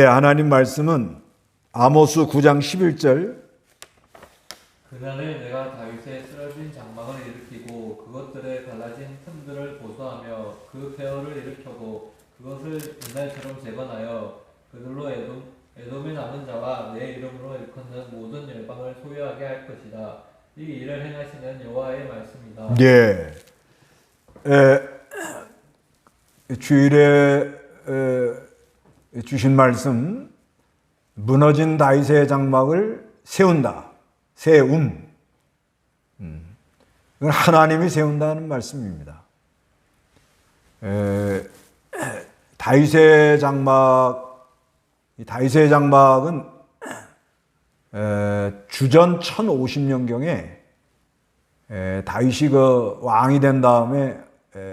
하나님 말씀은 아모스 9장 11절. 그날에 내가 다윗의 쓰러진 장막을 일으키고 그것들의 갈라진 틈들을 보수하며 그 폐허를 일으켜고 그것을 옛날처럼 재건하여 그들로 에돔에 남은 자와 내 이름으로 일컫는 모든 열방을 소유하게 할 것이다. 이 일을 행하시는 여호와의 말씀이다. 주일에 주신 말씀, 무너진 다윗의 장막을 세운다. 세움. 이건 하나님이 세운다는 말씀입니다. 다윗의 장막은 주전 1050년경에 다윗이 그 왕이 된 다음에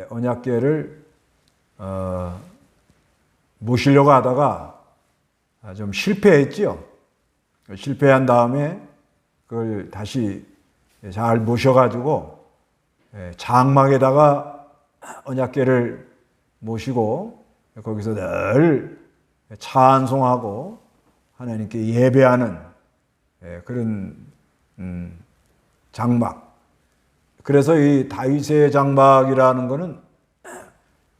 언약궤를 모시려고 하다가 좀 실패했지요. 실패한 다음에 그걸 다시 잘 모셔가지고 장막에다가 언약궤를 모시고 거기서 늘 찬송하고 하나님께 예배하는 그런 장막. 그래서 이 다윗의 장막이라는 것은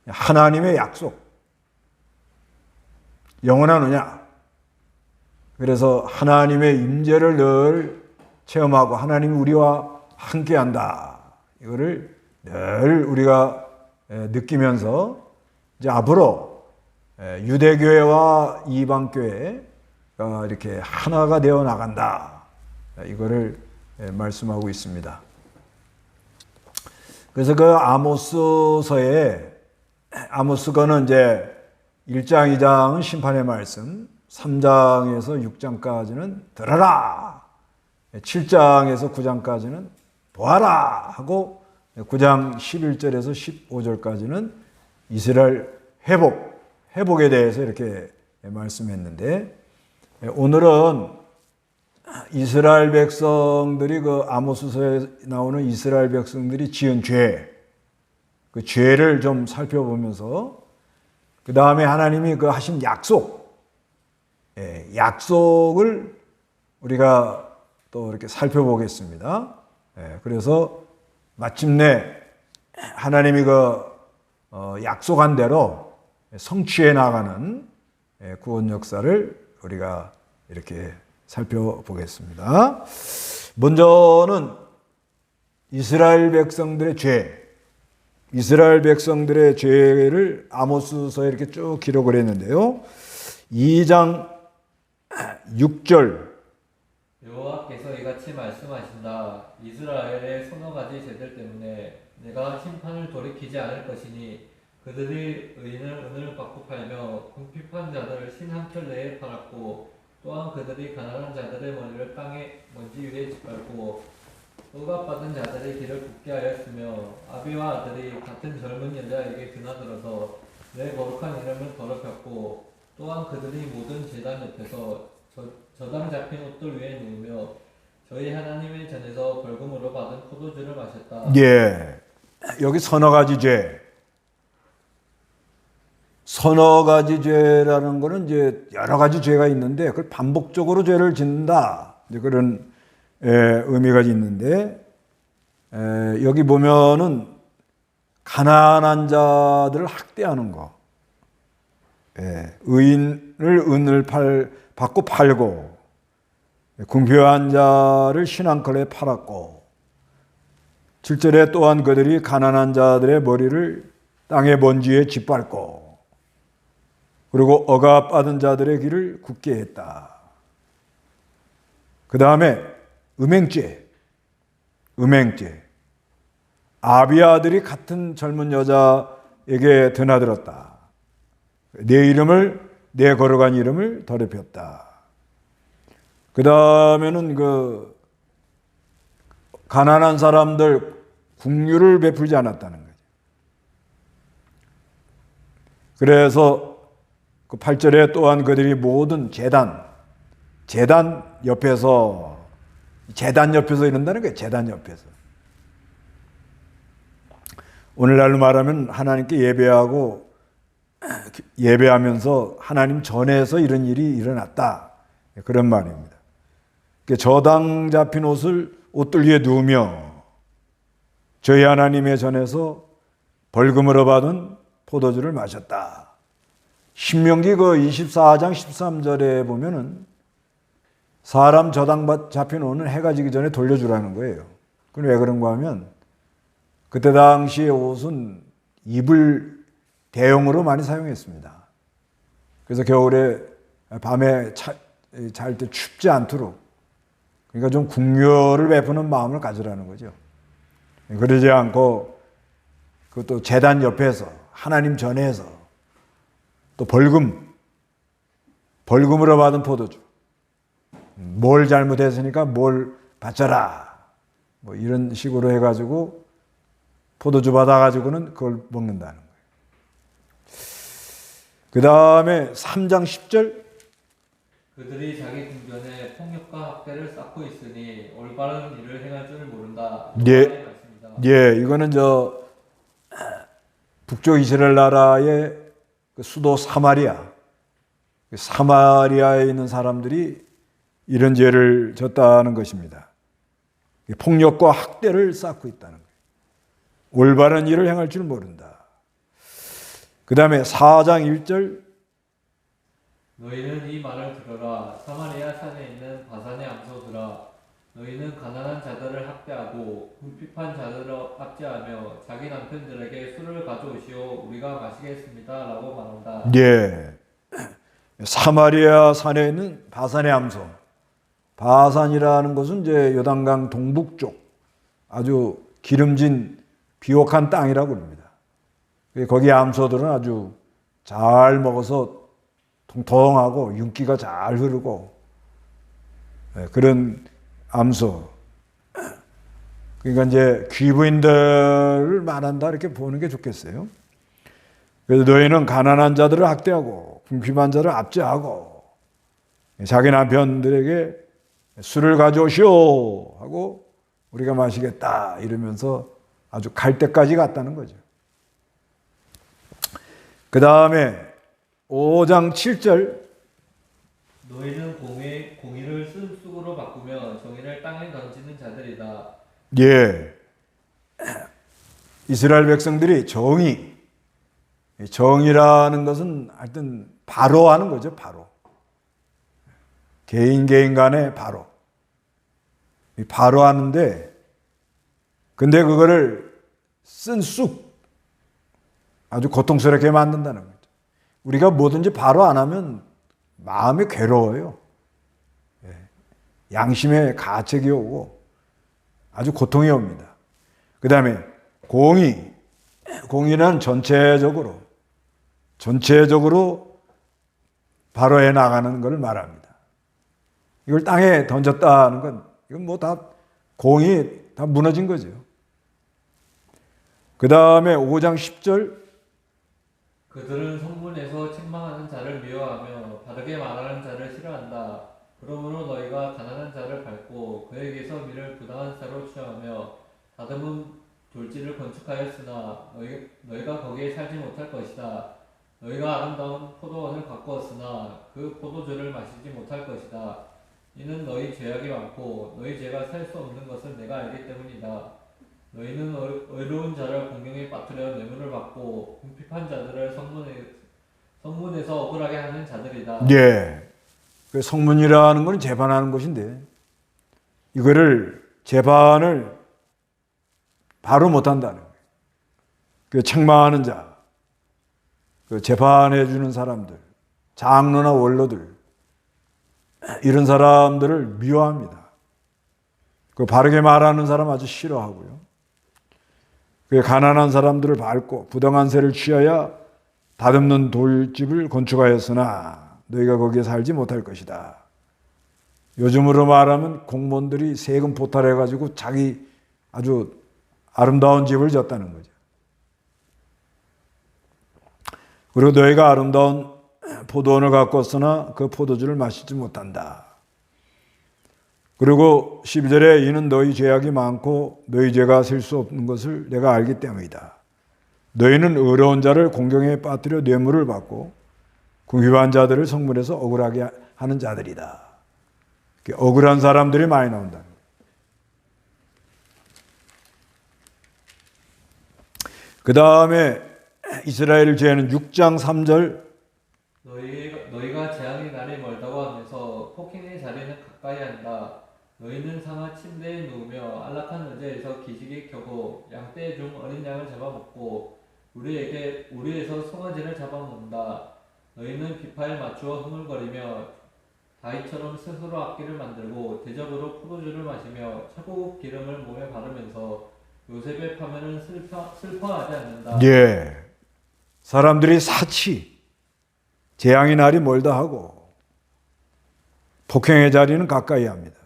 하나님의 약속, 영원한 언약. 그래서 하나님의 임재를 늘 체험하고 하나님이 우리와 함께한다. 이거를 늘 우리가 느끼면서 이제 앞으로 유대교회와 이방교회가 이렇게 하나가 되어 나간다. 이거를 말씀하고 있습니다. 그래서 그 아모스서는 이제 1장, 2장은 심판의 말씀, 3장에서 6장까지는 들어라, 7장에서 9장까지는 보아라 하고 9장 11절에서 15절까지는 이스라엘 회복에 대해서 이렇게 말씀했는데, 오늘은 이스라엘 백성들이 그 아모스서에 나오는 이스라엘 백성들이 지은 그 죄를 좀 살펴보면서 그 다음에 하나님이 그 하신 약속을 우리가 또 이렇게 살펴보겠습니다. 그래서 마침내 하나님이 그 약속한 대로 성취해 나가는 구원 역사를 우리가 이렇게 살펴보겠습니다. 먼저는 이스라엘 백성들의 죄를 아모스서에 이렇게 쭉 기록을 했는데요. 2장 6절. 여호와께서 이같이 말씀하신다. 이스라엘의 서너 가지 죄들 때문에 내가 심판을 돌이키지 않을 것이니 그들이 의인을 은을 받고 팔며 궁핍한 자들을 신 한 켤레에 팔았고 또한 그들이 가난한 자들의 머리를 땅에 먼지 위에 짓밟고 억압받은 자들의 길을 굽게 하였으며 아비와 아들이 같은 젊은 여자에게 드나들어서 내 거룩한 이름을 더럽혔고 또한 그들이 모든 제단 옆에서 저당 잡힌 옷들 위에 누우며 저희 하나님의 전에서 벌금으로 받은 포도주를 마셨다. 여기 서너 가지 죄라는 것은 이제 여러 가지 죄가 있는데 그걸 반복적으로 죄를 짓는다. 이제 그런 의미가 있는데, 여기 보면은 가난한 자들을 학대하는 거, 의인을 은을 받고 팔고, 궁핍한 자를 신 한 켤레에 팔았고, 7절에 또한 그들이 가난한 자들의 머리를 땅의 먼지에 짓밟고, 그리고 억압받은 자들의 길을 굳게 했다. 그 다음에 음행죄. 아비 아들이 같은 젊은 여자에게 드나들었다. 내 거룩한 이름을 더럽혔다. 그 다음에는 그 가난한 사람들 국류를 베풀지 않았다는 거죠. 그래서 그 8절에 또한 그들이 모든 제단 옆에서 이런다는 거예요. 제단 옆에서. 오늘날로 말하면 하나님께 예배하고 예배하면서 하나님 전에서 이런 일이 일어났다. 그런 말입니다. 저당 잡힌 옷을 옷들 위에 누우며 저희 하나님의 전에서 벌금으로 받은 포도주를 마셨다. 신명기 그 24장 13절에 보면은 사람 저당 잡힌 옷은 해가 지기 전에 돌려주라는 거예요. 그건 왜 그런가 하면 그때 당시의 옷은 이불 대용으로 많이 사용했습니다. 그래서 겨울에 밤에 잘 때 춥지 않도록, 그러니까 좀 궁녀를 베푸는 마음을 가지라는 거죠. 그러지 않고 그것도 제단 옆에서 하나님 전에서 또 벌금으로 받은 포도주, 뭘 잘못했으니까 뭘 바쳐라, 뭐 이런 식으로 해가지고 포도주 받아가지고는 그걸 먹는다는 거예요. 그 다음에 3장 10절, 그들이 자기 궁전에 폭력과 학대를 쌓고 있으니 올바른 일을 행할 줄 모른다. 예, 예, 이거는 북쪽 이스라엘 나라의 그 수도 사마리아에 있는 사람들이 이런 죄를 졌다는 것입니다. 폭력과 학대를 쌓고 있다는 거예요. 올바른 일을 행할 줄 모른다. 그 다음에 4장 1절, 너희는 이 말을 들어라. 사마리아 산에 있는 바산의 암소들아, 너희는 가난한 자들을 학대하고 궁핍한 자들을 압제하며 자기 남편들에게 술을 가져오시오 우리가 마시겠습니다 라고 말한다. 예, 사마리아 산에 있는 바산의 암소. 바산이라는 것은 이제 요단강 동북쪽 아주 기름진 비옥한 땅이라고 합니다. 거기 암소들은 아주 잘 먹어서 통통하고 윤기가 잘 흐르고 그런 암소. 그러니까 이제 귀부인들을 말한다 이렇게 보는 게 좋겠어요. 그래서 너희는 가난한 자들을 학대하고 궁핍한 자를 압제하고 자기 남편들에게 술을 가져오시오 하고 우리가 마시겠다 이러면서 아주 갈 때까지 갔다는 거죠. 그 다음에 5장 7절, 너희는 공의를 씀쑥으로 바꾸며 정의를 땅에 던지는 자들이다. 예, 이스라엘 백성들이 정의라는 것은 하여튼 바로 하는 거죠. 바로 개인 간에 바로 하는데, 근데 그거를 쓴쑥 아주 고통스럽게 만든다는 거죠. 우리가 뭐든지 바로 안 하면 마음이 괴로워요. 양심에 가책이 오고 아주 고통이 옵니다. 그 다음에 공의는 전체적으로 바로해 나가는 것을 말합니다. 이걸 땅에 던졌다는 건 이건 뭐 다 공이 다 무너진 거죠. 그 다음에 5장 10절, 그들은 성문에서 책망하는 자를 미워하며 바르게 말하는 자를 싫어한다. 그러므로 너희가 가난한 자를 밟고 그에게서 밀을 부당한 사로 취하며 다듬은 돌지를 건축하였으나 너희가 거기에 살지 못할 것이다. 너희가 아름다운 포도원을 가꾸었으나 그 포도주를 마시지 못할 것이다. 이는 너희 죄악이 많고 너희 죄가 셀 수 없는 것을 내가 알기 때문이다. 너희는 의로운 자를 공경에 빠뜨려 뇌물을 받고 궁핍한 자들을 성문에서 억울하게 하는 자들이다. 예, 그 성문이라는 건 재판하는 것인데 이거를 재판을 바로 못한다는 거예요. 그 책망하는 자, 그 재판해 주는 사람들, 장로나 원로들, 이런 사람들을 미워합니다. 그 바르게 말하는 사람 아주 싫어하고요. 그 가난한 사람들을 밟고 부당한 세를 취하여 다듬는 돌집을 건축하였으나 너희가 거기에 살지 못할 것이다. 요즘으로 말하면 공무원들이 세금 포탈해가지고 자기 아주 아름다운 집을 졌다는 거죠. 그리고 너희가 아름다운 포도원을 가꿨으나 그 포도주를 마시지 못한다. 그리고 12절에 이는 너희 죄악이 많고 너희 죄가 셀 수 없는 것을 내가 알기 때문이다. 너희는 의로운 자를 공경에 빠뜨려 뇌물을 받고 궁핍한 자들을 성문에서 억울하게 하는 자들이다. 억울한 사람들이 많이 나온다. 그 다음에 이스라엘을 제하는 6장 3절. 너희가 재앙의 날이 멀다고 하면서 폭행의 자리는 가까이 한다. 너희는 상하 침대에 누우며 안락한 의자에서 기지개 켜고 양떼 중 어린 양을 잡아먹고 우리에서 송아지를 잡아먹는다. 너희는 비파에 맞추어 흥얼거리며 다윗처럼 스스로 악기를 만들고 대접으로 포도주를 마시며 차고 기름을 몸에 바르면서 요셉의 파면은 슬퍼하지 않는다. 예. 사람들이 사치, 재앙의 날이 멀다 하고 폭행의 자리는 가까이 합니다.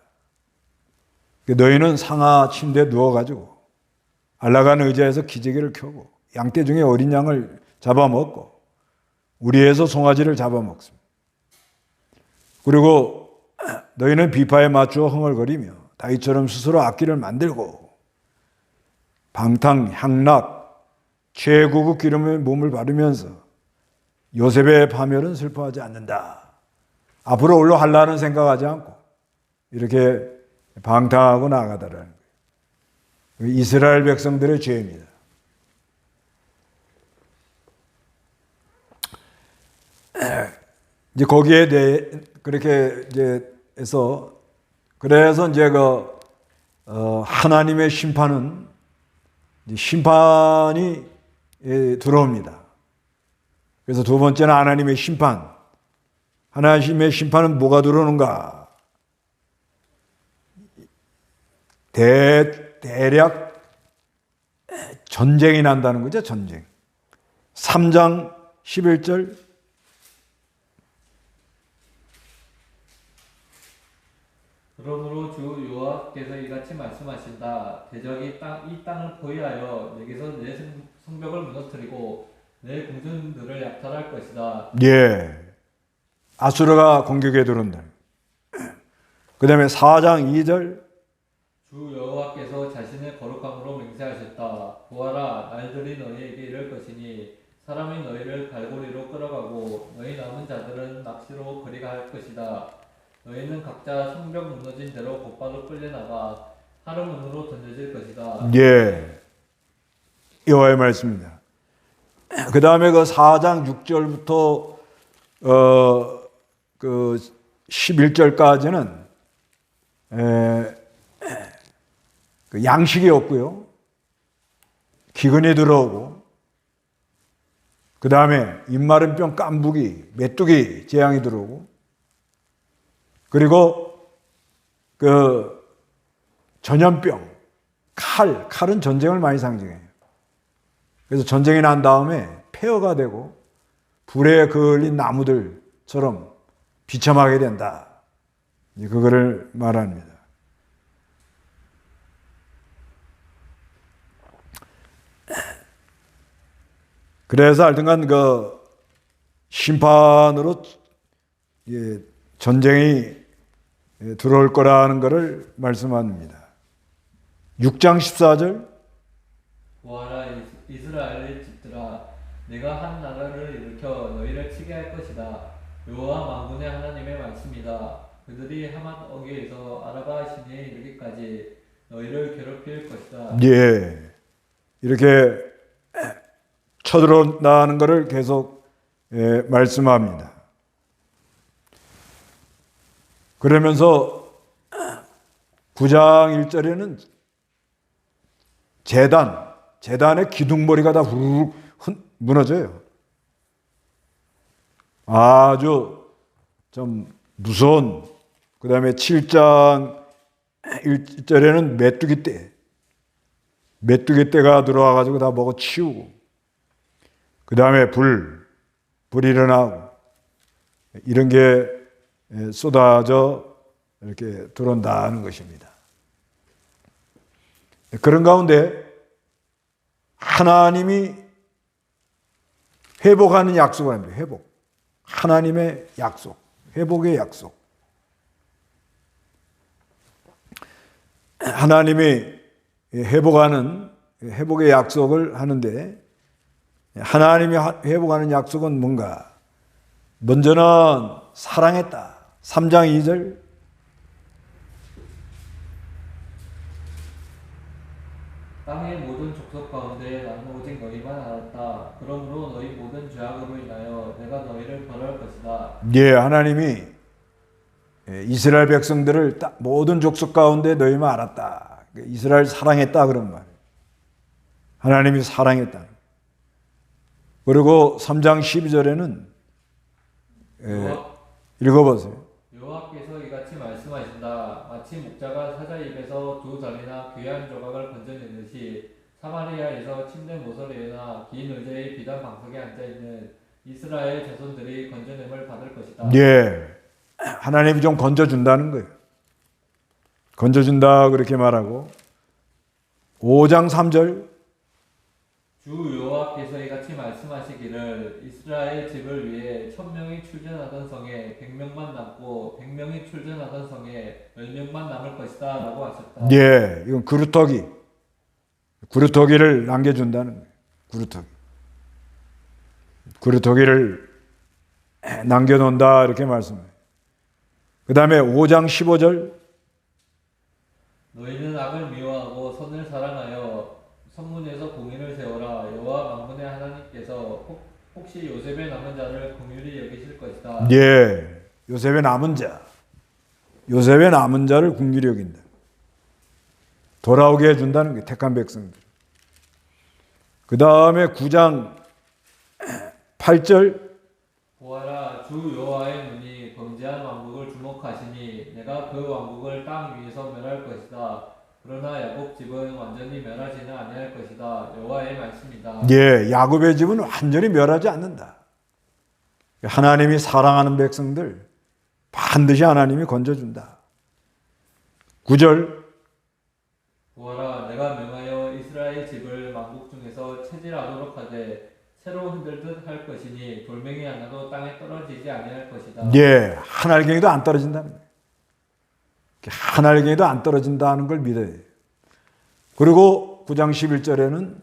너희는 상하 침대에 누워가지고 안락한 의자에서 기지개를 켜고 양떼 중에 어린 양을 잡아먹고 우리에서 송아지를 잡아먹습니다. 그리고 너희는 비파에 맞추어 흥얼거리며 다윗처럼 스스로 악기를 만들고 방탕, 향락, 최고급 기름에 몸을 바르면서 요셉의 파멸은 슬퍼하지 않는다. 앞으로 올라가려는 생각하지 않고 이렇게 방탕하고 나아가더라는 거예요. 이스라엘 백성들의 죄입니다. 이제 거기에 대해 그렇게 이제 해서 그래서 이제 하나님의 심판은 이제 심판이 들어옵니다. 그래서 두 번째는 하나님의 심판. 하나님의 심판은 뭐가 들어오는가? 대략 전쟁이 난다는 거죠. 전쟁. 3장 11절. 그러므로 주 여호와께서 이같이 말씀하신다. 대적이 이 땅을 포위하여 내게서 내 성벽을 무너뜨리고 내 궁전들을 약탈할 것이다. 예. 아수르가 공격에 들어온다. 그 다음에 4장 2절. 주 여호와께서 자신의 거룩함으로 맹세하셨다. 보아라, 날들이 너희에게 이를 것이니 사람이 너희를 갈고리로 끌어가고 너희 남은 자들은 낚시로 거리가 할 것이다. 너희는 각자 성벽 무너진 대로 곧바로 끌려나가 하루문으로 던져질 것이다. 예. 여호와의 말씀입니다. 그 다음에 그 4장 6절부터 그 11절까지는 그 양식이 없고요. 기근이 들어오고 그 다음에 입마른 병 깐부기, 메뚜기 재앙이 들어오고 그리고 그 전염병, 칼은 전쟁을 많이 상징해요. 그래서 전쟁이 난 다음에 폐허가 되고 불에 그을린 나무들처럼 비참하게 된다. 그거를 말합니다. 그래서 하여튼간 그 심판으로 전쟁이 들어올 거라는 것을 말씀합니다. 6장 14절. 보아라, 이스라엘의 집들아, 내가 한 나라를 일으켜 너희를 치게 할 것이다. 여호와 만군의 하나님의 말씀이다. 그들이 하맛 어귀에서 아라바 시내에 이르기까지 너희를 괴롭힐 것이다. 예, 이렇게 쳐들어온다는 것을 계속 말씀합니다. 그러면서 9장 1절에는 재단의 기둥머리가 다 후루룩 무너져요. 아주 좀 무서운. 그 다음에 7장 1절에는 메뚜기떼가 들어와가지고 다 먹어 치우고, 그 다음에 불이 일어나고, 이런 게 쏟아져 이렇게 들어온다는 것입니다. 그런 가운데 하나님이 회복하는 약속을 합니다. 회복. 하나님의 약속. 회복의 약속. 하나님이 회복의 약속을 하는데 하나님이 회복하는 약속은 뭔가? 먼저는 사랑했다. 3장 2절. 땅의 모든 족속 가운데 나는 오직 너희만 알았다. 그러므로 너희 모든 죄악으로 인하여 내가 너희를 벌할 것이다. 예, 하나님이 이스라엘 백성들을 모든 족속 가운데 너희만 알았다. 이스라엘 사랑했다 그런 말. 하나님이 사랑했다. 그리고 3장 12절에는 읽어보세요. 여호와께서 이같이 말씀하신다. 마치 목자가 사자 입에서 두 다리나 귀한 조각을 건져내듯이 사마리아에서 침대 모서리에나 긴 의자의 비단 방석에 앉아있는 이스라엘 자손들이 건져냄을 받을 것이다. 예, 하나님이 좀 건져준다는 거예요. 건져준다 그렇게 말하고 5장 3절. 주 여호와께서 이같이 말씀하시기를 이스라엘 집을 위해 1000명이 출전하던 성에 100명만 남고 100명이 출전하던 성에 10명만 남을 것이다 라고 하셨다. 예, 이건 그루터기를 남겨준다는 거예요. 그루터기를 남겨놓는다 이렇게 말씀해요. 그 다음에 5장 15절. 너희는 악을 미워하고 선을 사랑하여 성문에서 공의를 세워라. 여호와 만군의 하나님께서 혹시 요셉의 남은 자를 긍휼히 여기실 것이다. 예, 요셉의 남은 자를 긍휼히 여긴다. 돌아오게 해준다는 게 택한 백성들. 그 다음에 9장 8절. 보아라, 주 여호와의 눈이 범죄한 왕국을 주목하시니 내가 그 왕국을 땅 위에서 멸할 것이다. 그러나 야곱 집은 완전히 멸하지는 아니할 것이다. 여호와의 말씀이다. 예, 야곱의 집은 완전히 멸하지 않는다. 하나님이 사랑하는 백성들 반드시 하나님이 건져준다. 9절. 보아라, 내가 명하여 이스라엘 집을 만국 중에서 체질하도록 하되 새로 흔들듯 할 것이니 돌멩이 하나도 땅에 떨어지지 아니할 것이다. 예, 한 알갱이도 안 떨어진다는 거예요. 한 알갱이도 안 떨어진다는 걸 믿어야 돼요. 그리고 9장 11절에는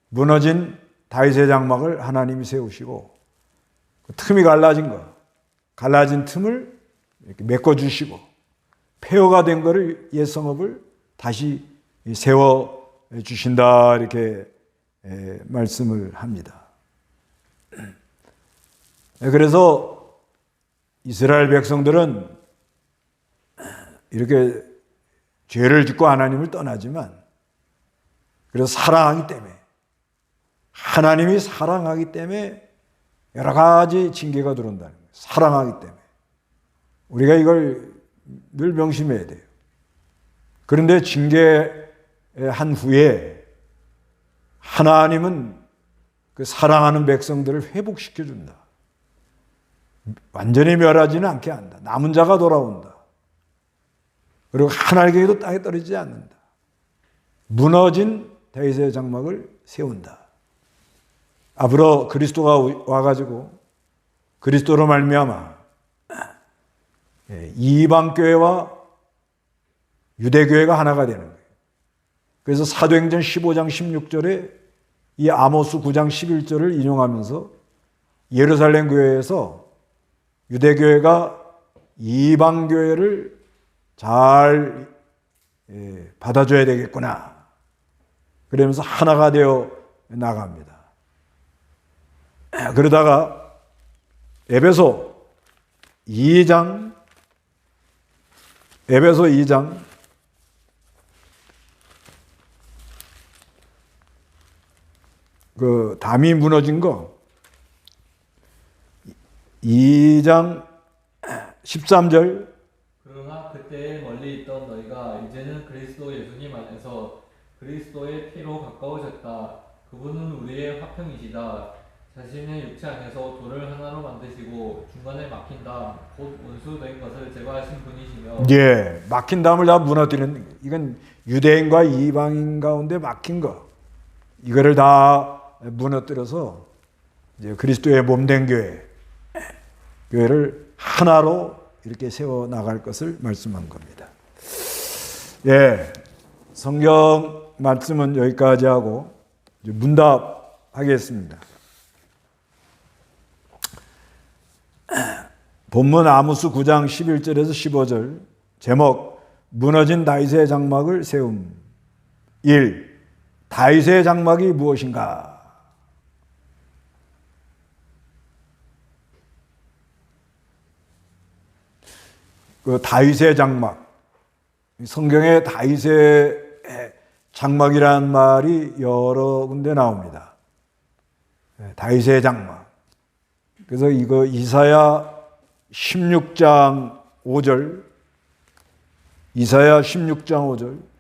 무너진 다윗의 장막을 하나님이 세우시고 그 틈이 갈라진 틈을 이렇게 메꿔주시고 폐허가 된 거를 옛 성읍을 다시 세워 주신다 이렇게 말씀을 합니다. 그래서 이스라엘 백성들은 이렇게 죄를 짓고 하나님을 떠나지만 그래서 사랑하기 때문에 하나님이 사랑하기 때문에 여러 가지 징계가 들어온다는 거예요. 사랑하기 때문에 우리가 이걸 늘 명심해야 돼요. 그런데 징계한 후에 하나님은 그 사랑하는 백성들을 회복시켜 준다. 완전히 멸하지는 않게 한다. 남은 자가 돌아온다. 그리고 한 알갱이도 땅에 떨어지지 않는다. 무너진 다윗의 장막을 세운다. 앞으로 그리스도가 와가지고 그리스도로 말미암아 이방 교회와 유대 교회가 하나가 되는 거예요. 그래서 사도행전 15장 16절에 이 아모스 9장 11절을 인용하면서 예루살렘 교회에서 유대 교회가 이방 교회를 잘 받아줘야 되겠구나. 그러면서 하나가 되어 나갑니다. 그러다가 에베소 2장 그 담이 무너진 거 2장 13절. 그러나 그때 멀리 있던 너희가 이제는 그리스도 예수님 안에서 그리스도의 피로 가까워졌다. 그분은 우리의 화평이시다. 자신의 육체 안에서 돌을 하나로 만드시고 중간에 막힌다. 곧 원수된 것을 제거하신 분이시며. 예, 막힌 담을 다 무너뜨리는, 이건 유대인과 이방인 가운데 막힌 거, 이거를 다 무너뜨려서 이제 그리스도의 몸된 교회를 하나로 이렇게 세워 나갈 것을 말씀한 겁니다. 예, 성경 말씀은 여기까지 하고 이제 문답하겠습니다. 본문 아모스 9장 11절에서 15절 제목 무너진 다윗의 장막을 세움. 1. 다윗의 장막이 무엇인가? 그 다윗의 장막, 성경에 다윗의 장막이라는 말이 여러 군데 나옵니다. 다윗의 장막. 그래서 이거 이사야 16장 5절, 이사야 16장 5절,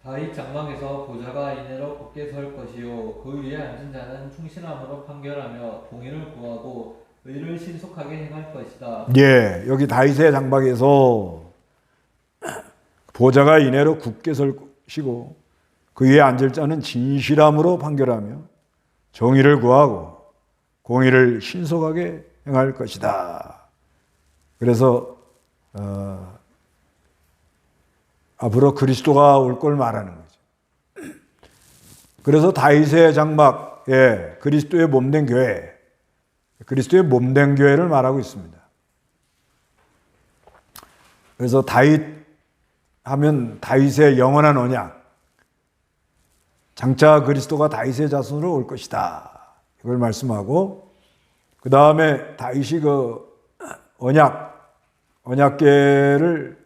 다윗 장막에서 보좌가 이내로 굳게 설 것이요 그 위에 앉은 자는 충실함으로 판결하며 공의를 구하고 의를 신속하게 행할 것이다. 예, 여기 다윗의 장막에서 보좌가 이내로 굳게 설 것이고 그 위에 앉을 자는 진실함으로 판결하며 정의를 구하고 공의를 신속하게 행할 것이다. 그래서 앞으로 그리스도가 올 걸 말하는 거죠. 그래서 다윗의 장막, 예, 그리스도의 몸된 교회, 그리스도의 몸된 교회를 말하고 있습니다. 그래서 다윗 하면 다윗의 영원한 언약, 장차 그리스도가 다윗의 자손으로 올 것이다. 이걸 말씀하고 그 다음에 다윗이 그 언약궤를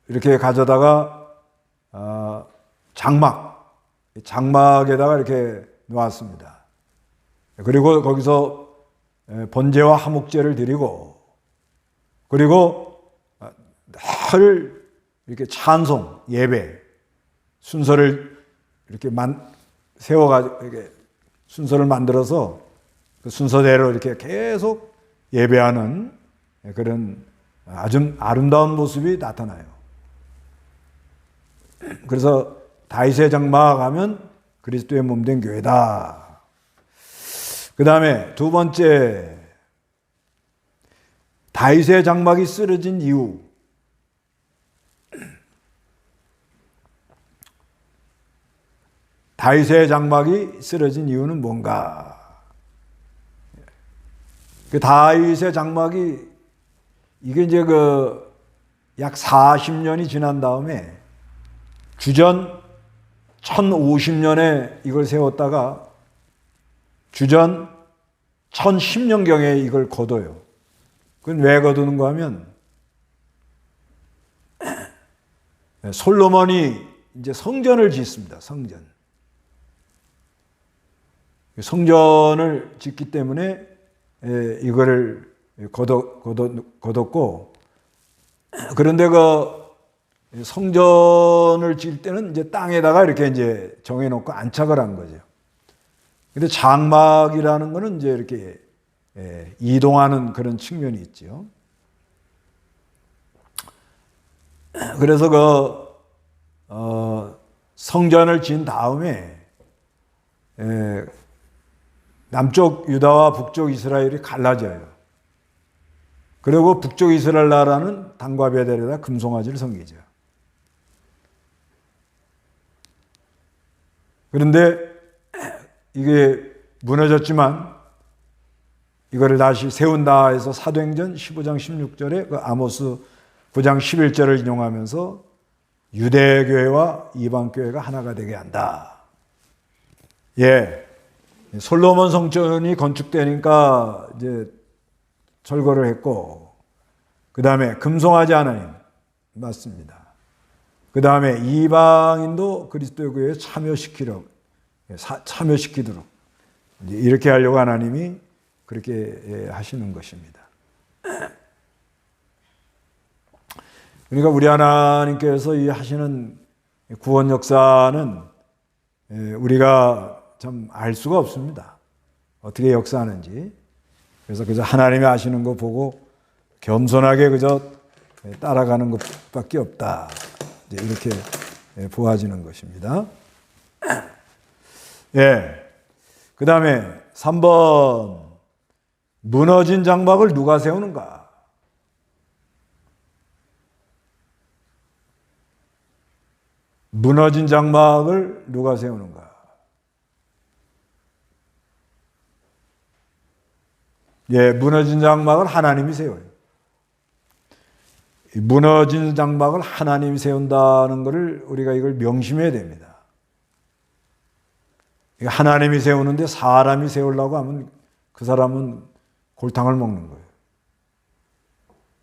이렇게 가져다가 장막에다가 이렇게 놓았습니다. 그리고 거기서 번제와 화목제를 드리고 그리고 늘 이렇게 찬송, 예배 순서를 이렇게 세워가지고 이렇게 순서를 만들어서 그 순서대로 이렇게 계속 예배하는 그런 아주 아름다운 모습이 나타나요. 그래서 다윗의 장막 하면 그리스도의 몸된 교회다. 그 다음에 두 번째, 다윗의 장막이 쓰러진 이유. 다윗의 장막이 쓰러진 이유는 뭔가? 그 다윗의 장막이 이게 이제 약 40년이 지난 다음에 주전 1050년에 이걸 세웠다가 주전 1010년경에 이걸 거둬요. 그건 왜 거두는가 하면 솔로몬이 이제 성전을 짓습니다. 성전을 짓기 때문에 이거를 거뒀고 그런데 그 성전을 지을 때는 이제 땅에다가 이렇게 이제 정해놓고 안착을 한 거죠. 근데 장막이라는 거는 이제 이렇게 이동하는 그런 측면이 있죠. 그래서 성전을 지은 다음에 남쪽 유다와 북쪽 이스라엘이 갈라져요. 그리고 북쪽 이스라엘 나라는 단과 베델에다 금송아지를 섬기죠. 그런데 이게 무너졌지만 이거를 다시 세운다 해서 사도행전 15장 16절에 그 아모스 9장 11절을 인용하면서 유대교회와 이방교회가 하나가 되게 한다. 예. 솔로몬 성전이 건축되니까 이제 철거를 했고, 그 다음에 금송아지 하나님, 맞습니다. 그 다음에 이방인도 그리스도의 교회에 참여시키도록 이렇게 하려고 하나님이 그렇게 하시는 것입니다. 그러니까 우리 하나님께서 이 하시는 구원 역사는 우리가 참 알 수가 없습니다. 어떻게 역사하는지. 그래서 하나님이 하시는 거 보고 겸손하게 그저 따라가는 것밖에 없다. 이렇게 보아지는 것입니다. 예. 그 다음에 3번, 무너진 장막을 누가 세우는가? 무너진 장막을 누가 세우는가? 예, 무너진 장막을 하나님이 세워요. 무너진 장막을 하나님이 세운다는 것을 우리가 이걸 명심해야 됩니다. 하나님이 세우는데 사람이 세우려고 하면 그 사람은 골탕을 먹는 거예요.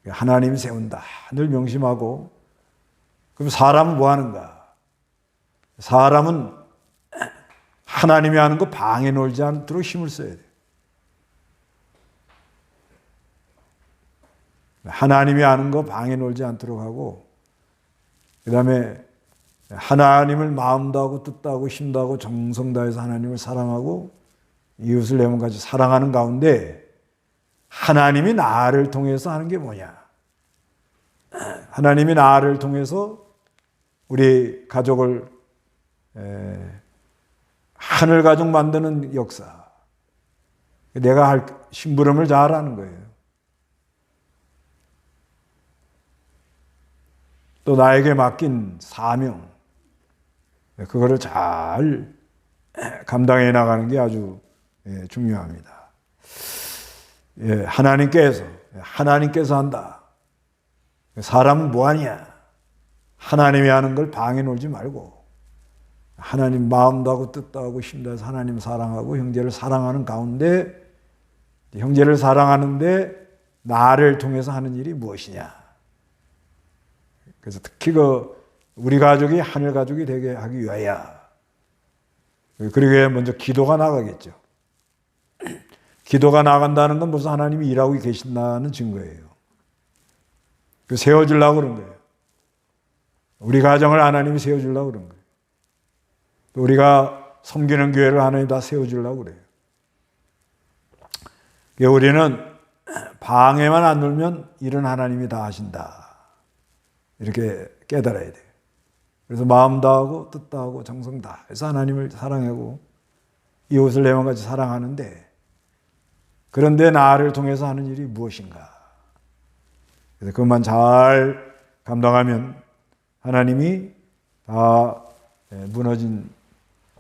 하나님이 세운다. 늘 명심하고, 그럼 사람은 뭐 하는가? 사람은 하나님이 하는 거 방해 놀지 않도록 힘을 써야 돼요. 하나님이 하는 거 방해 놀지 않도록 하고, 그 다음에 하나님을 마음도 하고 뜻도 하고 힘도 하고 정성 다해서 하나님을 사랑하고 이웃을 내 몸같이 사랑하는 가운데 하나님이 나를 통해서 하는 게 뭐냐? 하나님이 나를 통해서 우리 가족을 하늘 가족 만드는 역사, 내가 할 심부름을 잘하는 거예요. 또 나에게 맡긴 사명, 그거를 잘 감당해 나가는 게 아주 중요합니다. 하나님께서 한다. 사람은 뭐하냐? 하나님이 하는 걸 방해 놀지 말고 하나님 마음도 하고 뜻도 하고 힘도 해서 하나님 사랑하고 형제를 사랑하는 가운데, 형제를 사랑하는데 나를 통해서 하는 일이 무엇이냐? 그래서 특히 우리 가족이 하늘 가족이 되게 하기 위하여, 그러기에 먼저 기도가 나가겠죠. 기도가 나간다는 건 벌써 하나님이 일하고 계신다는 증거예요. 세워주려고 그런 거예요. 우리 가정을 하나님이 세워주려고 그런 거예요. 또 우리가 섬기는 교회를 하나님이 다 세워주려고 그래요. 우리는 방해만 안 놀면 일은 하나님이 다 하신다. 이렇게 깨달아야 돼요. 그래서 마음 다하고 뜻 다하고 정성 다해서 하나님을 사랑하고 이웃을 내 몸같이 사랑하는데, 그런데 나를 통해서 하는 일이 무엇인가? 그래서 그것만 잘 감당하면 하나님이 다 무너진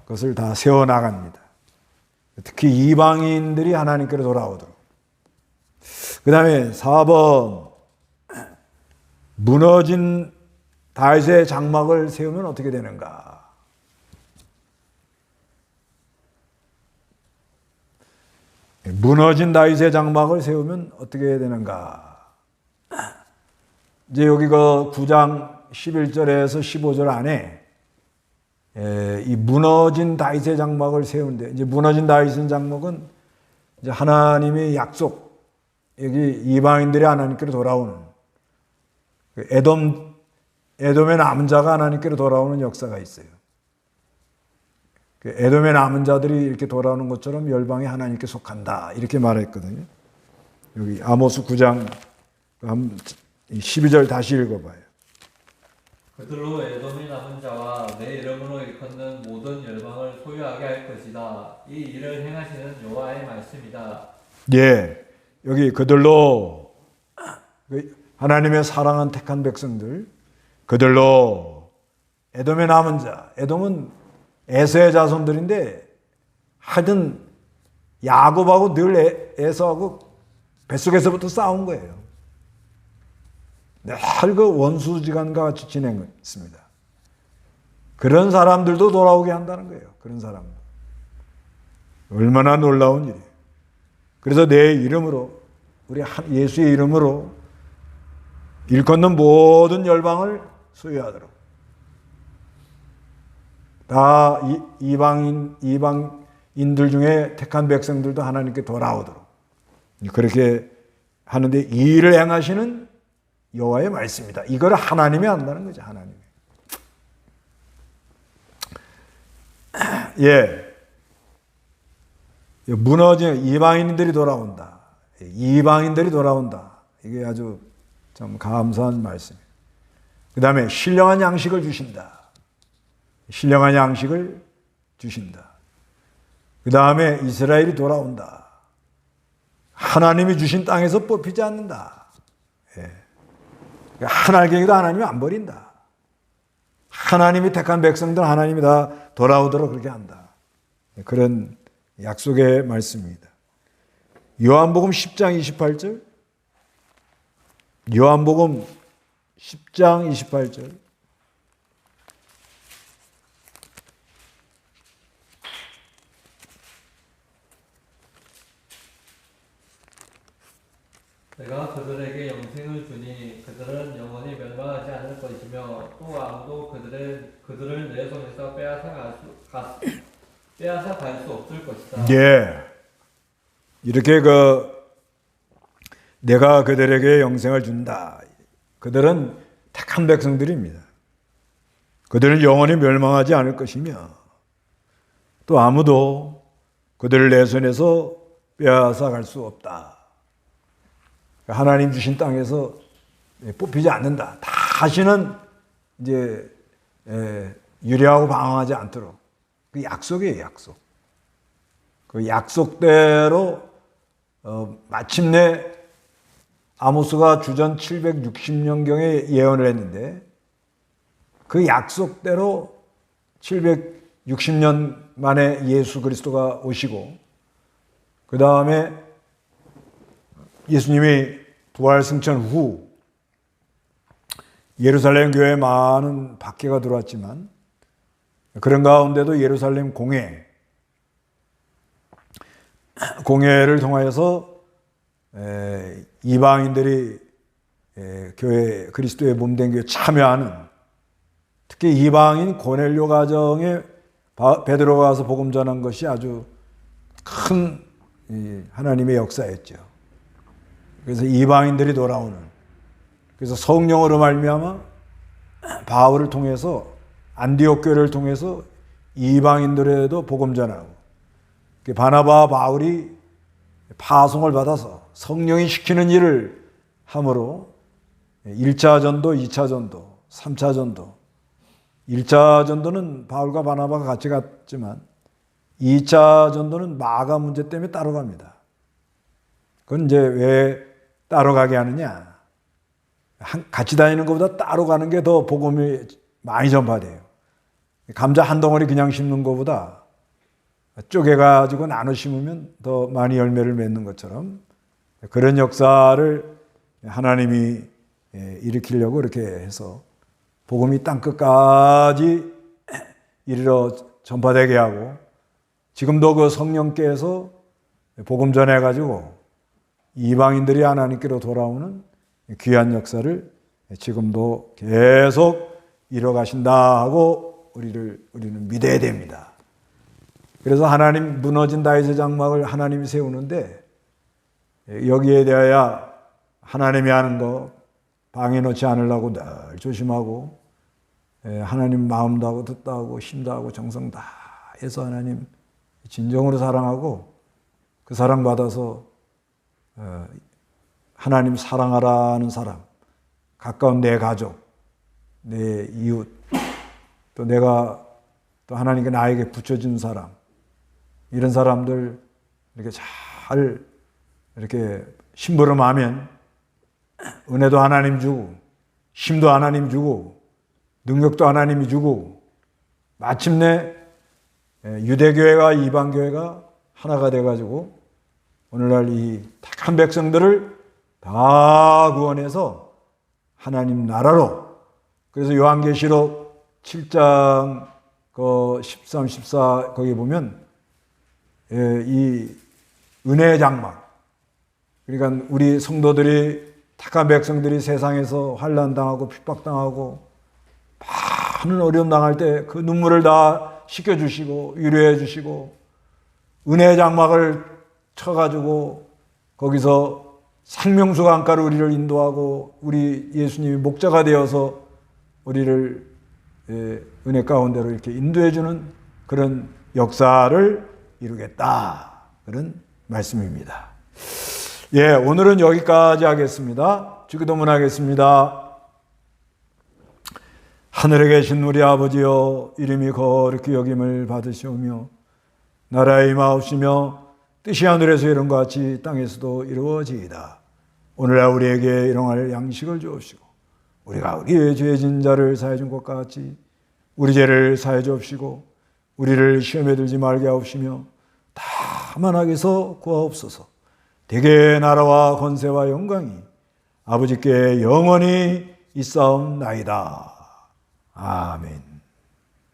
것을 다 세워나갑니다. 특히 이방인들이 하나님께로 돌아오도록. 그 다음에 4번, 무너진 다윗의 장막을 세우면 어떻게 되는가? 무너진 다윗의 장막을 세우면 어떻게 되는가? 이제 여기 9장 11절에서 15절 안에 이 무너진 다윗의 장막을 세우는데, 이제 무너진 다윗의 장막은 이제 하나님의 약속, 여기 이방인들이 하나님께로 돌아오는, 에돔의 남은 자가 하나님께로 돌아오는 역사가 있어요. 에돔의 남은 자들이 이렇게 돌아오는 것처럼 열방이 하나님께 속한다, 이렇게 말했거든요. 여기 아모스 9장 12절 다시 읽어봐요. 그들로 에돔의 남은 자와 내 이름으로 일컫는 모든 열방을 소유하게 할 것이다. 이 일을 행하시는 여호와의 말씀이다. 예, 여기 그들로, 하나님의 사랑한 택한 백성들, 그들로 에돔의 남은 자, 에돔은 에서의 자손들인데 하여튼 야곱하고 늘 에서하고 뱃속에서부터 싸운 거예요. 늘 원수지간과 같이 지냈습니다. 그런 사람들도 돌아오게 한다는 거예요. 그런 사람들. 얼마나 놀라운 일이에요. 그래서 내 이름으로, 우리 예수의 이름으로 일컫는 모든 열방을 소유하도록, 다 이방인들 중에 택한 백성들도 하나님께 돌아오도록, 그렇게 하는데 이 일을 행하시는 여호와의 말씀이다. 이걸 하나님이 한다는 거죠. 하나님이. 예, 무너진 이방인들이 돌아온다. 이방인들이 돌아온다. 이게 아주 참 감사한 말씀이에요. 그 다음에 신령한 양식을 주신다. 신령한 양식을 주신다. 그 다음에 이스라엘이 돌아온다. 하나님이 주신 땅에서 뽑히지 않는다. 예. 한 알갱이도 하나님이 안 버린다. 하나님이 택한 백성들 하나님이 다 돌아오도록 그렇게 한다. 그런 약속의 말씀입니다. 요한복음 10장 28절. 요한복음 10장 28절. 내가 그들에게 영생을 주니 그들은 영원히 멸망하지 않을 것이며 또 아무도 그들을 내 손에서 빼앗아 갈 수 없을 것이다. 예. 이렇게 내가 그들에게 영생을 준다. 그들은 택한 백성들입니다. 그들은 영원히 멸망하지 않을 것이며 또 아무도 그들을 내 손에서 빼앗아 갈 수 없다. 하나님 주신 땅에서 뽑히지 않는다. 다시는 이제 유리하고 방황하지 않도록. 그 약속이에요, 약속. 그 약속대로 마침내 아모스가 주전 760년경에 예언을 했는데 그 약속대로 760년 만에 예수 그리스도가 오시고 그 다음에 예수님이 부활 승천 후 예루살렘 교회에 많은 박해가 들어왔지만 그런 가운데도 예루살렘 공회를 통하여서 이방인들이 교회 그리스도의 몸된 교회에 참여하는 특히 이방인 고넬료 가정에 베드로가 가서 복음 전한 것이 아주 큰 하나님의 역사였죠. 그래서 이방인들이 돌아오는 그래서 성령으로 말미암아 바울을 통해서 안디옥 교회를 통해서 이방인들에도 복음 전하고 바나바와 바울이 파송을 받아서 성령이 시키는 일을 함으로 1차 전도, 2차 전도, 3차 전도 1차 전도는 바울과 바나바가 같이 갔지만 2차 전도는 마가 문제 때문에 따로 갑니다. 그건 이제 왜 따로 가게 하느냐? 같이 다니는 것보다 따로 가는 게 더 복음이 많이 전파돼요. 감자 한 덩어리 그냥 심는 것보다 쪼개가지고 나눠 심으면 더 많이 열매를 맺는 것처럼 그런 역사를 하나님이 일으키려고 이렇게 해서 복음이 땅끝까지 이르러 전파되게 하고 지금도 그 성령께서 복음 전해가지고 이방인들이 하나님께로 돌아오는 귀한 역사를 지금도 계속 이뤄가신다 하고 우리는 믿어야 됩니다. 그래서 하나님 무너진 다윗의 장막을 하나님이 세우는데 여기에 대하여 하나님이 하는 거 방해 놓지 않으려고 늘 조심하고 하나님 마음도 하고 뜻도 하고 힘도 하고 정성 다 해서 하나님 진정으로 사랑하고 그 사랑받아서 하나님 사랑하라는 사람, 가까운 내 가족, 내 이웃, 또 내가 또 하나님께 나에게 붙여준 사람, 이런 사람들 이렇게 잘 이렇게 심부름하면 은혜도 하나님 주고 힘도 하나님 주고 능력도 하나님이 주고 마침내 유대교회가 이방교회가 하나가 돼가지고 오늘날 이 택한 백성들을 다 구원해서 하나님 나라로 그래서 요한계시록 7장 13, 14 거기 보면 이 은혜의 장막 그러니까 우리 성도들이 택한 백성들이 세상에서 환난당하고 핍박당하고 많은 어려움 당할 때 그 눈물을 다 씻겨주시고 위로해 주시고 은혜의 장막을 쳐가지고 거기서 생명수 강가로 우리를 인도하고 우리 예수님이 목자가 되어서 우리를 은혜 가운데로 이렇게 인도해주는 그런 역사를 이루겠다. 그런 말씀입니다. 예, 오늘은 여기까지 하겠습니다. 주기도문 하겠습니다. 하늘에 계신 우리 아버지여 이름이 거룩히 여김을 받으시오며 나라의 임하옵시며 뜻이 하늘에서 이룬 것 같이 땅에서도 이루어지이다. 오늘날 우리에게 일용할 양식을 주옵시고 우리가 우리의 죄진 자를 사해 준 것 같이 우리 죄를 사해 주옵시고 우리를 시험에 들지 말게 하옵시며 다만 악에서 구하옵소서. 대개 나라와 권세와 영광이 아버지께 영원히 있사옵나이다. 아멘.